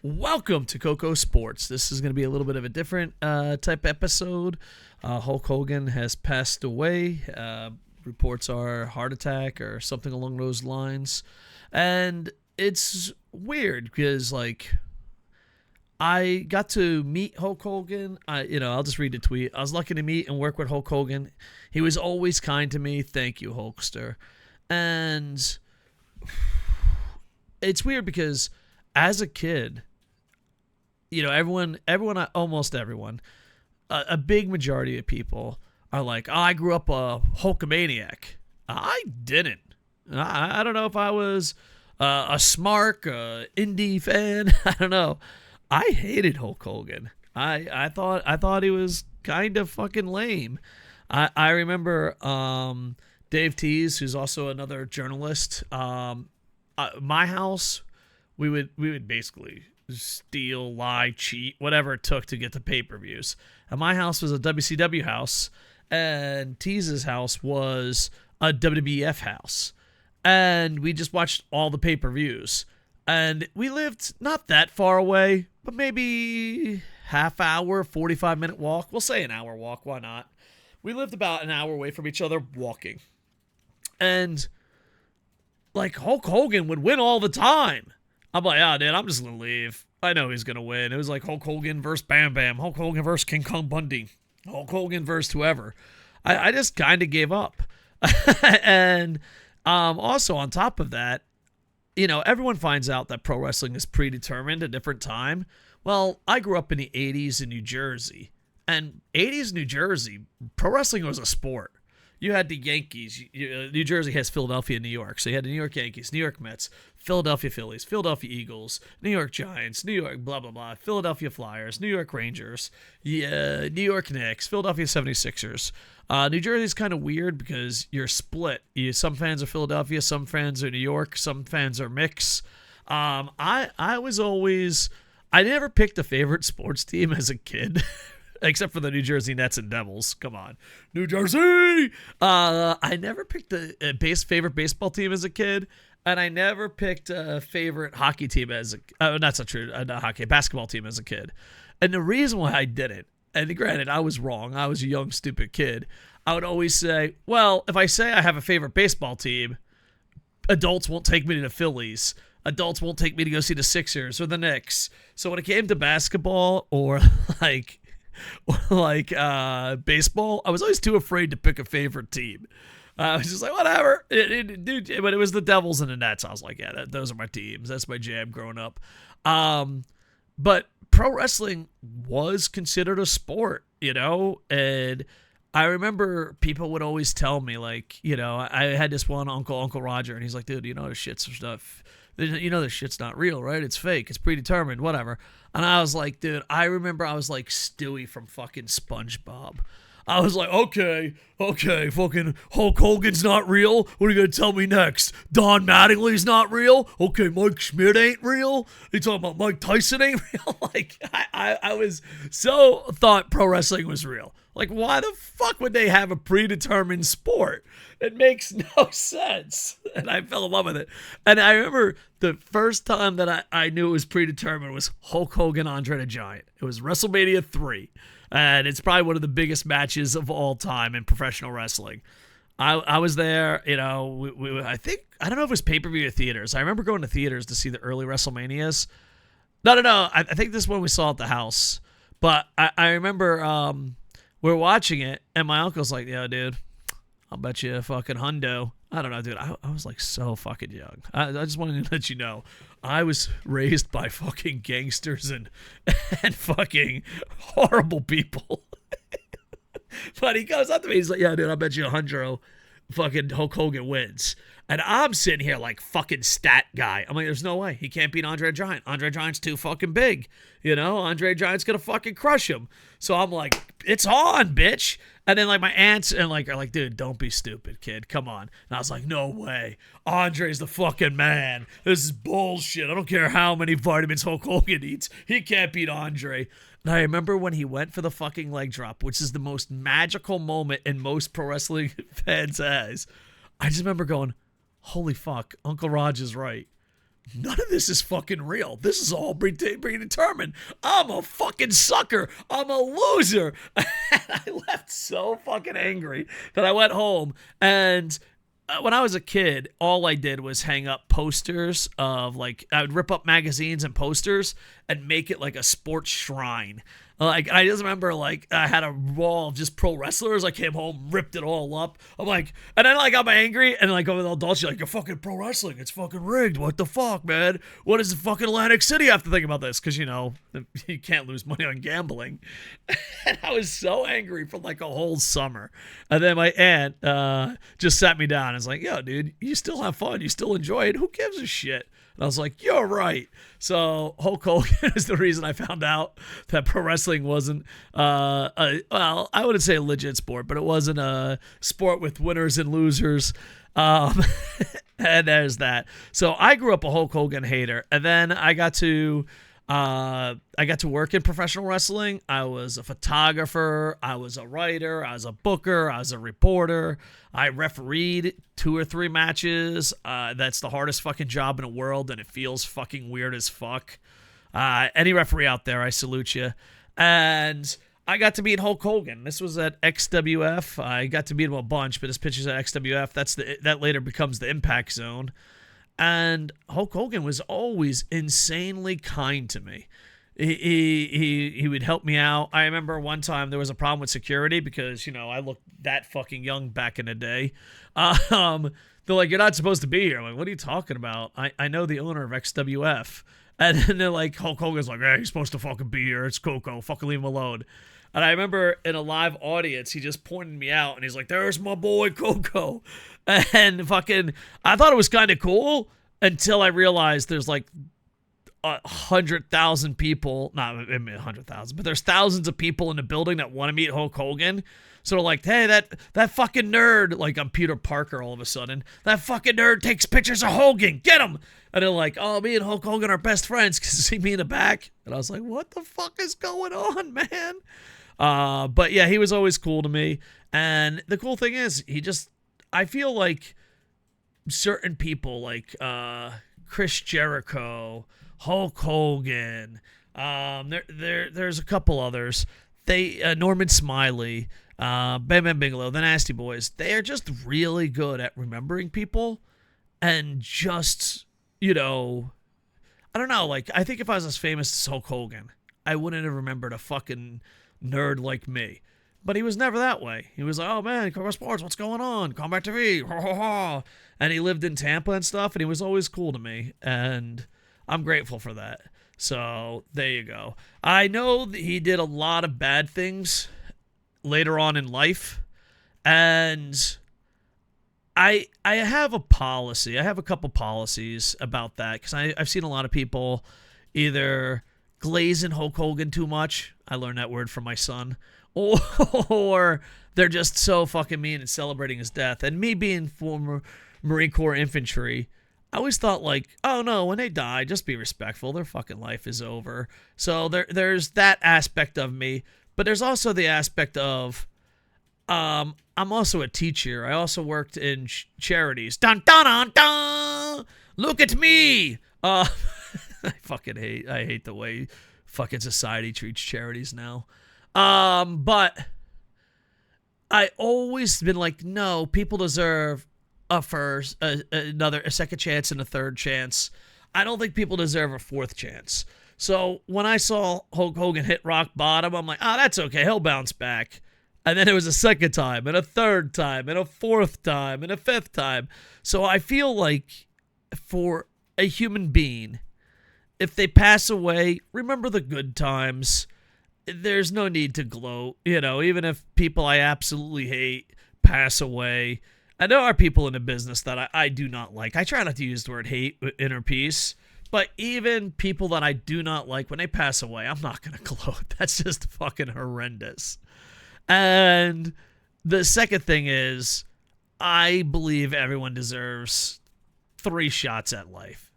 Welcome to KocoSports. This is going to be a little bit of a different type episode. Hulk Hogan has passed away. Reports are heart attack or something along those lines. And it's weird because, I got to meet Hulk Hogan. I'll just read the tweet. I was lucky to meet and work with Hulk Hogan. He was always kind to me. Thank you, Hulkster. And it's weird because as a kid, almost everyone, a big majority of people are like, oh, I grew up a Hulkamaniac. I didn't. I don't know if I was a Smark, indie fan. I don't know. I hated Hulk Hogan. I thought he was kind of fucking lame. I remember Dave Tease, who's also another journalist. My house, we would basically steal, lie, cheat, whatever it took to get the pay-per-views. And my house was a WCW house, and Tease's house was a WWF house. And we just watched all the pay-per-views. And we lived not that far away, but maybe half hour, 45-minute walk. We'll say an hour walk, why not? We lived about an hour away from each other walking. And, Hulk Hogan would win all the time. I'm like, dude, I'm just going to leave. I know he's going to win. It was like Hulk Hogan versus Bam Bam. Hulk Hogan versus King Kong Bundy. Hulk Hogan versus whoever. I just kind of gave up. And also on top of that, everyone finds out that pro wrestling is predetermined at a different time. Well, I grew up in the 80s in New Jersey. And 80s New Jersey, pro wrestling was a sport. You had the Yankees. New Jersey has Philadelphia and New York. So you had the New York Yankees, New York Mets, Philadelphia Phillies, Philadelphia Eagles, New York Giants, New York blah, blah, blah, Philadelphia Flyers, New York Rangers, New York Knicks, Philadelphia 76ers. New Jersey's kind of weird because you're split. Some fans are Philadelphia, some fans are New York, some fans are mix. I never picked a favorite sports team as a kid. Except for the New Jersey Nets and Devils. Come on. New Jersey! I never picked a favorite baseball team as a kid, and I never picked a favorite hockey team as a... that's not true. Not hockey. A basketball team as a kid. And the reason why I didn't, and granted, I was wrong. I was a young, stupid kid. I would always say, well, if I say I have a favorite baseball team, adults won't take me to the Phillies. Adults won't take me to go see the Sixers or the Knicks. So when it came to basketball or baseball, I was always too afraid to pick a favorite team. I was just like, whatever. But it was the Devils and the Nets. I was like, yeah, those are my teams. That's my jam growing up. But pro wrestling was considered a sport, and I remember people would always tell me, I had this one Uncle Roger, and he's like, dude, this shit's stuff. This shit's not real, right? It's fake. It's predetermined, whatever. And I was like, dude, I remember I was like Stewie from fucking SpongeBob. I was like, okay, fucking Hulk Hogan's not real. What are you going to tell me next? Don Mattingly's not real? Okay, Mike Schmidt ain't real? You talking about Mike Tyson ain't real? I was so thought pro wrestling was real. Why the fuck would they have a predetermined sport? It makes no sense. And I fell in love with it. And I remember the first time that I knew it was predetermined was Hulk Hogan, Andre the Giant. It was WrestleMania 3. And it's probably one of the biggest matches of all time in professional wrestling. I was there, I don't know if it was pay-per-view or theaters. I remember going to theaters to see the early WrestleManias. No. I think this one we saw at the house. But I remember we're watching it, and my uncle's like, yo, dude, I'll bet you a fucking hundo. I don't know, dude. I was so fucking young. I just wanted to let you know. I was raised by fucking gangsters and fucking horrible people. But he goes up to me. He's like, yeah, dude, I'll bet you a hundo fucking Hulk Hogan wins. And I'm sitting here like fucking stat guy. I'm like, there's no way. He can't beat Andre the Giant. Andre the Giant's too fucking big. Andre the Giant's going to fucking crush him. So I'm like, it's on, bitch. And then my aunts and are like, dude, don't be stupid, kid. Come on. And I was like, no way. Andre's the fucking man. This is bullshit. I don't care how many vitamins Hulk Hogan eats. He can't beat Andre. And I remember when he went for the fucking leg drop, which is the most magical moment in most pro wrestling fans' eyes. I just remember going, holy fuck, Uncle Raj is right. none of this is fucking real. This is all predetermined. I'm a fucking sucker. I'm a loser. And I left so fucking angry that I went home. And when I was a kid, all I did was hang up posters of, like, I would rip up magazines and posters and make it like a sports shrine. Like, I just remember, like, I had a wall of just pro wrestlers. I came home, ripped it all up. I'm like, and then, like, I'm angry, and, like, over the adults, you're like, you're fucking pro wrestling. It's fucking rigged. What the fuck, man? What does the fucking Atlantic City have to think about this? Because, you know, you can't lose money on gambling. And I was so angry for, like, a whole summer. And then my aunt just sat me down and was like, yo, dude, you still have fun. You still enjoy it. Who gives a shit? And I was like, you're right. So Hulk Hogan is the reason I found out that pro wrestling wasn't, well, I wouldn't say a legit sport, but it wasn't a sport with winners and losers. And there's that. So I grew up a Hulk Hogan hater. And then I got to work in professional wrestling. I was a photographer. I was a writer. I was a booker. I was a reporter. I refereed 2 or 3 matches. That's the hardest fucking job in the world, and it feels fucking weird as fuck. Any referee out there, I salute you. And I got to meet Hulk Hogan. This was at XWF. I got to meet him a bunch, but his picture's at XWF. That later becomes the Impact Zone. And Hulk Hogan was always insanely kind to me. He would help me out. I remember one time there was a problem with security because, you know, I looked that fucking young back in the day. They're like, you're not supposed to be here. I'm like, what are you talking about? I know the owner of XWF. And then they're like, Hulk Hogan's like, hey, he's supposed to fucking be here. It's Koko. Fucking leave him alone. And I remember in a live audience, he just pointed me out and he's like, there's my boy Koko. And fucking, I thought it was kind of cool until I realized there's like 100,000 people, not 100,000, but there's thousands of people in the building that want to meet Hulk Hogan. So they're like, hey, that fucking nerd, like I'm Peter Parker all of a sudden, that fucking nerd takes pictures of Hogan, get him. And they're like, oh, me and Hulk Hogan are best friends because see me in the back. And I was like, what the fuck is going on, man? But yeah, he was always cool to me. And the cool thing is, I feel like certain people like Chris Jericho, Hulk Hogan, there's a couple others. Norman Smiley, Bam Bam Bigelow, the Nasty Boys. They are just really good at remembering people and just, you know, I don't know. Like, I think if I was as famous as Hulk Hogan, I wouldn't have remembered a fucking nerd like me. But he was never that way. He was like, oh man, KocoSports, what's going on? Combat TV, ha ha ha. And he lived in Tampa and stuff, and he was always cool to me. And I'm grateful for that. So there you go. I know that he did a lot of bad things later on in life. And I have a policy. I have a couple policies about that because I've seen a lot of people either glazing Hulk Hogan too much. I learned that word from my son. Or they're just so fucking mean and celebrating his death. And me being former Marine Corps infantry, I always thought like, oh no, when they die, just be respectful. Their fucking life is over. So there's that aspect of me. But there's also the aspect of, I'm also a teacher. I also worked in charities. Dun dun dun dun! Look at me! I hate the way fucking society treats charities now. But I always been like, no, people deserve a second chance and a third chance. I don't think people deserve a fourth chance. So when I saw Hulk Hogan hit rock bottom, I'm like, that's okay. He'll bounce back. And then it was a second time and a third time and a fourth time and a fifth time. So I feel like for a human being, if they pass away, remember the good times. There's no need to gloat, you know, even if people I absolutely hate pass away. And there are people in the business that I do not like. I try not to use the word hate in or peace, but even people that I do not like, when they pass away, I'm not going to gloat. That's just fucking horrendous. And the second thing is, I believe everyone deserves 3 shots at life.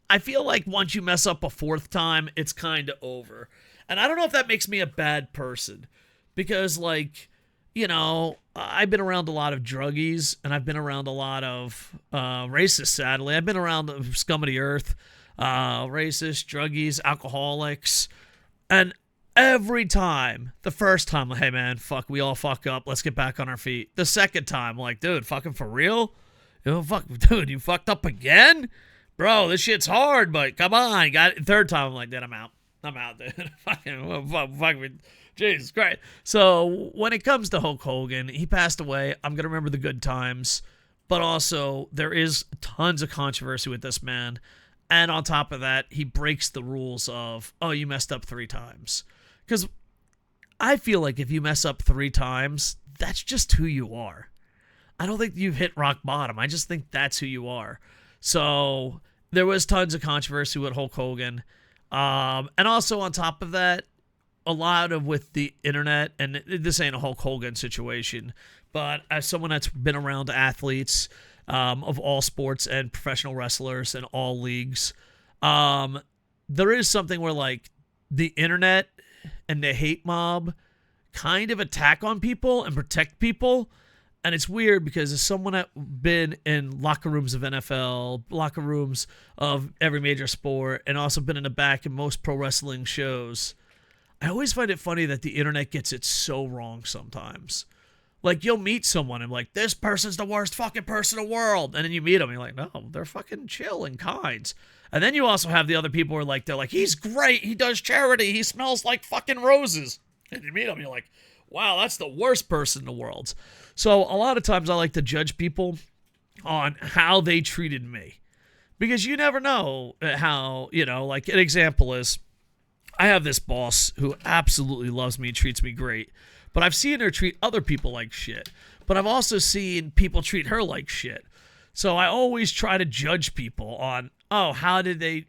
I feel like once you mess up a fourth time, it's kind of over. And I don't know if that makes me a bad person because, like, you know, I've been around a lot of druggies and I've been around a lot of racists, sadly. I've been around the scum of the earth. racists, druggies, alcoholics. And every time, the first time, like, hey man, fuck, we all fuck up. Let's get back on our feet. The second time, like, dude, fucking for real? Fuck, dude, you fucked up again? Bro, this shit's hard, but come on. Got it. Third time, I'm like, dude, I'm out, dude. Fuck me. Jesus Christ. So when it comes to Hulk Hogan, he passed away. I'm going to remember the good times. But also, there is tons of controversy with this man. And on top of that, he breaks the rules of, oh, you messed up 3 times. Because I feel like if you mess up 3 times, that's just who you are. I don't think you've hit rock bottom. I just think that's who you are. So there was tons of controversy with Hulk Hogan. And also on top of that, a lot of with the internet, and this ain't a Hulk Hogan situation, but as someone that's been around athletes of all sports and professional wrestlers in all leagues, there is something where like the internet and the hate mob kind of attack on people and protect people. And it's weird because as someone that's been in locker rooms of NFL, locker rooms of every major sport, and also been in the back in most pro wrestling shows, I always find it funny that the internet gets it so wrong sometimes. Like, you'll meet someone and like, this person's the worst fucking person in the world. And then you meet them and you're like, no, they're fucking chill and kind. And then you also have the other people who are like, they're like, he's great. He does charity. He smells like fucking roses. And you meet them and you're like, wow, that's the worst person in the world. So a lot of times I like to judge people on how they treated me. Because you never know how, like an example is, I have this boss who absolutely loves me, treats me great. But I've seen her treat other people like shit. But I've also seen people treat her like shit. So I always try to judge people on, oh, how did they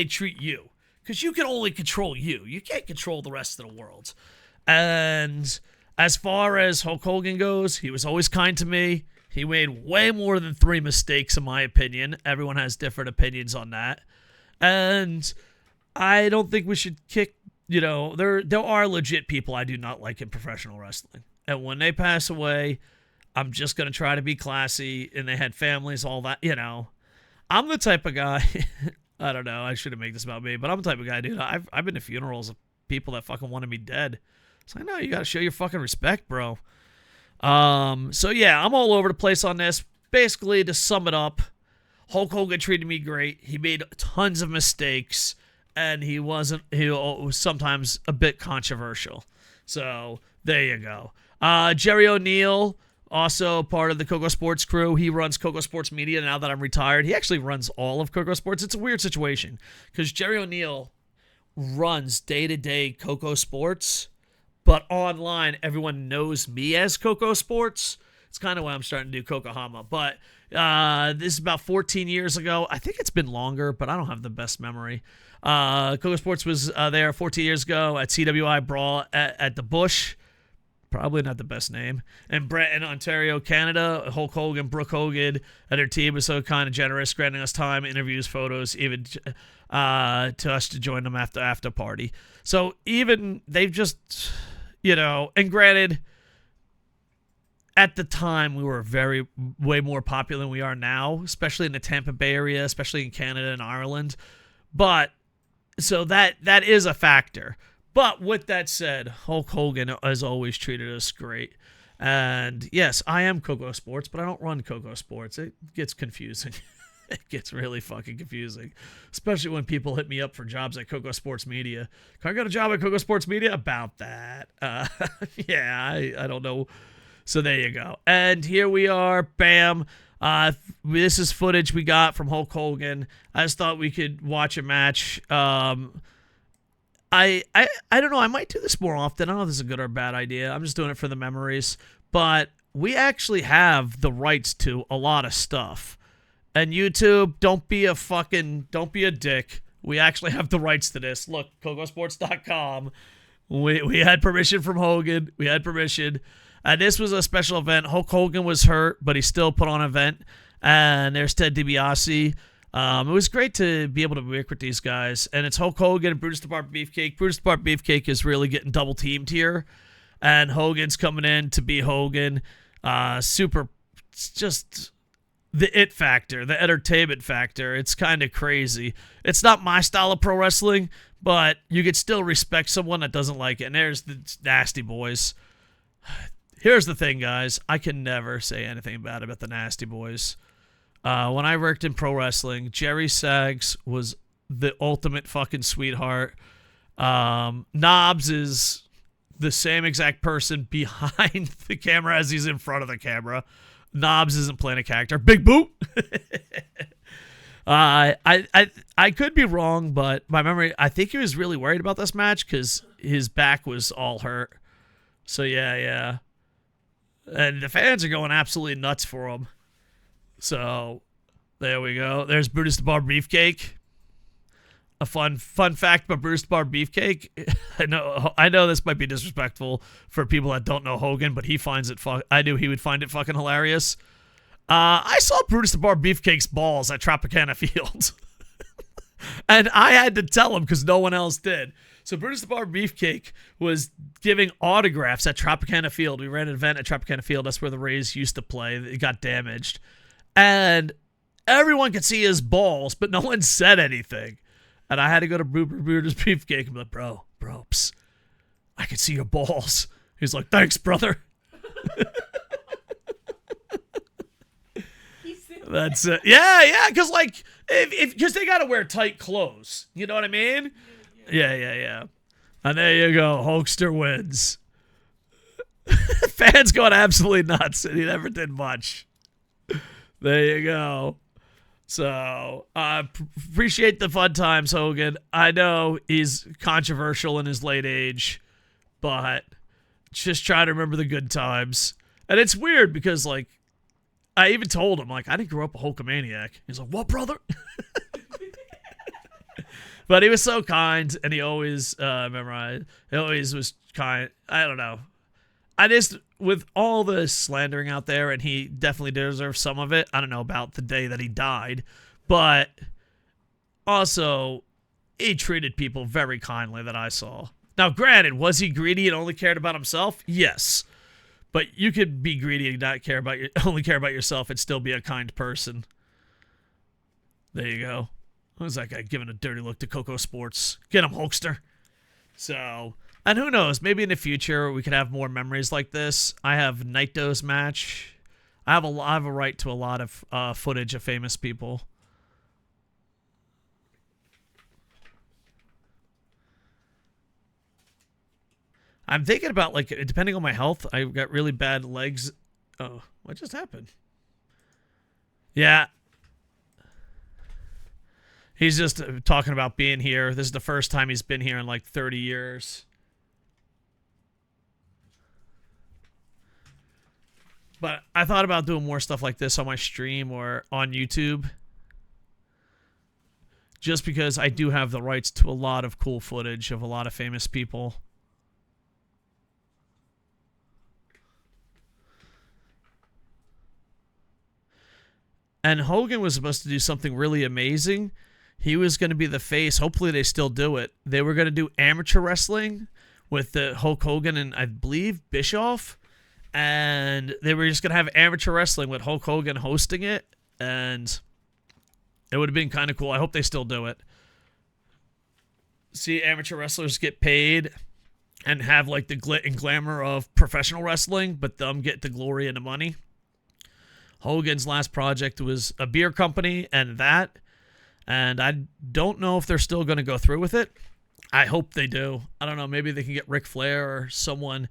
treat you? Because you can only control you. You can't control the rest of the world. And as far as Hulk Hogan goes, he was always kind to me. He made way more than 3 mistakes, in my opinion. Everyone has different opinions on that. And I don't think we should kick, there are legit people I do not like in professional wrestling. And when they pass away, I'm just going to try to be classy. And they had families, all that, I'm the type of guy, I don't know, I shouldn't make this about me, but I'm the type of guy, dude, I've been to funerals of people that fucking wanted me dead. It's like, no, you got to show your fucking respect, bro. So yeah, I'm all over the place on this. Basically, to sum it up, Hulk Hogan treated me great. He made tons of mistakes, and he was sometimes a bit controversial. So there you go. Jerry O'Neill, also part of the KocoSports crew. He runs KocoSports Media now that I'm retired. He actually runs all of KocoSports. It's a weird situation because Jerry O'Neill runs day-to-day KocoSports, but online, everyone knows me as KocoSports. It's kind of why I'm starting to do Kokahama. But this is about 14 years ago. I think it's been longer, but I don't have the best memory. KocoSports was there 14 years ago at CWI Brawl at the Bush. Probably not the best name. And Brett in Ontario, Canada, Hulk Hogan, Brooke Hogan, and her team was so kind of generous, granting us time, interviews, photos, even to us to join them after party. So even they've just, and granted, at the time we were way more popular than we are now, especially in the Tampa Bay area, especially in Canada and Ireland. But so that is a factor. But with that said, Hulk Hogan has always treated us great. And yes, I am KocoSports, but I don't run KocoSports. It gets confusing. It gets really fucking confusing. Especially when people hit me up for jobs at KocoSports Media. Can I get a job at KocoSports Media? About that. Yeah, I don't know. So there you go. And here we are. Bam. This is footage we got from Hulk Hogan. I just thought we could watch a match. I don't know. I might do this more often. I don't know if this is a good or bad idea. I'm just doing it for the memories. But we actually have the rights to a lot of stuff. And YouTube, don't be a dick. We actually have the rights to this. Look, KocoSports.com. We had permission from Hogan. We had permission. And this was a special event. Hulk Hogan was hurt, but he still put on an event. And there's Ted DiBiase. It was great to be able to work with these guys. And it's Hulk Hogan and Brutus the Barber Beefcake. Brutus the Barber Beefcake is really getting double teamed here. And Hogan's coming in to be Hogan. Super, just the it factor, the entertainment factor. It's kind of crazy. It's not my style of pro wrestling, but you could still respect someone that doesn't like it. And there's the Nasty Boys. Here's the thing, guys. I can never say anything bad about the Nasty Boys. When I worked in pro wrestling, Jerry Sags was the ultimate fucking sweetheart. Knobs is the same exact person behind the camera as he's in front of the camera. Knobs isn't playing a character. Big Boot. I could be wrong, but my memory, I think he was really worried about this match because his back was all hurt. So yeah. And the fans are going absolutely nuts for him. So there we go. There's Brutus the Bar Beefcake. A fun fact about Brutus the Bar Beefcake. I know this might be disrespectful for people that don't know Hogan, but he finds it. I knew he would find it fucking hilarious. I saw Brutus the Bar Beefcake's balls at Tropicana Field, and I had to tell him because no one else did. So Brutus the Bar Beefcake was giving autographs at Tropicana Field. We ran an event at Tropicana Field. That's where the Rays used to play. It got damaged, and everyone could see his balls, but no one said anything. And I had to go to Brutus Beefcake and be like, bro, psst, I can see your balls. He's like, thanks, brother. That's it. Yeah, because because they gotta wear tight clothes. You know what I mean? Yeah. And there you go. Hulkster wins. Fans going absolutely nuts, and he never did much. There you go. So, appreciate the fun times, Hogan. I know he's controversial in his late age, but just try to remember the good times. And it's weird because, I even told him, I didn't grow up a Hulkamaniac. He's like, what, brother? But he was so kind, and he always, he always was kind. I don't know. With all the slandering out there, and he definitely deserves some of it. I don't know about the day that he died, but also he treated people very kindly that I saw. Now, granted, was he greedy and only cared about himself? Yes. But you could be greedy and not only care about yourself and still be a kind person. There you go. Who's that guy giving a dirty look to KocoSports? Get him, Hulkster. So, and who knows? Maybe in the future we could have more memories like this. I have Naito's match. I have a right to a lot of footage of famous people. I'm thinking about, depending on my health, I've got really bad legs. Oh, what just happened? Yeah. He's just talking about being here. This is the first time he's been here in 30 years. But I thought about doing more stuff like this on my stream or on YouTube. Just because I do have the rights to a lot of cool footage of a lot of famous people. And Hogan was supposed to do something really amazing. He was going to be the face. Hopefully they still do it. They were going to do amateur wrestling with the Hulk Hogan and I believe Bischoff. And they were just going to have amateur wrestling with Hulk Hogan hosting it. And it would have been kind of cool. I hope they still do it. See amateur wrestlers get paid and have the glit and glamour of professional wrestling, but them get the glory and the money. Hogan's last project was a beer company and I don't know if they're still going to go through with it. I hope they do. I don't know. Maybe they can get Ric Flair or someone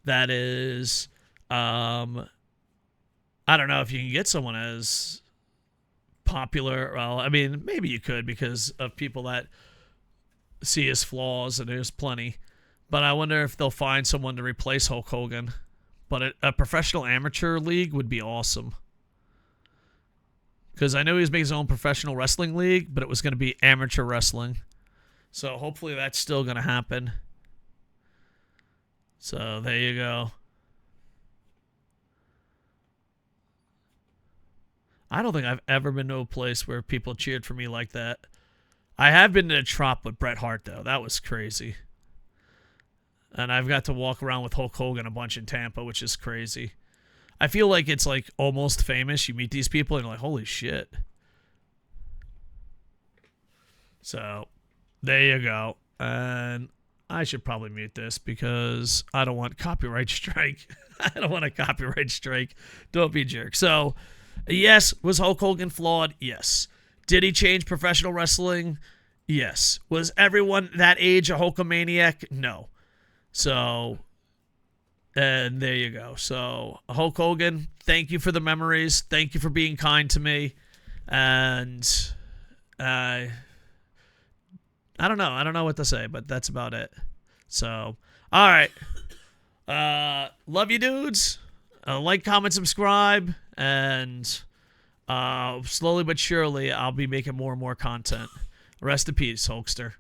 that is, I don't know if you can get someone as popular. Well, I mean, maybe you could because of people that see his flaws, and there's plenty. But I wonder if they'll find someone to replace Hulk Hogan. But a professional amateur league would be awesome. Because I know he was making his own professional wrestling league, but it was going to be amateur wrestling. So hopefully that's still going to happen. So there you go. I don't think I've ever been to a place where people cheered for me like that. I have been to a Trop with Bret Hart, though. That was crazy. And I've got to walk around with Hulk Hogan a bunch in Tampa, which is crazy. I feel like it's like almost famous. You meet these people and you're like, holy shit. So there you go. And I should probably mute this because I don't want copyright strike. I don't want a copyright strike. Don't be a jerk. So, yes, was Hulk Hogan flawed? Yes. Did he change professional wrestling? Yes. Was everyone that age a Hulkamaniac? No. So, and there you go. So, Hulk Hogan, thank you for the memories. Thank you for being kind to me. And I don't know. I don't know what to say, but that's about it. So, all right. Love you, dudes. Like, comment, subscribe, and slowly but surely, I'll be making more and more content. Rest in peace, Hulkster.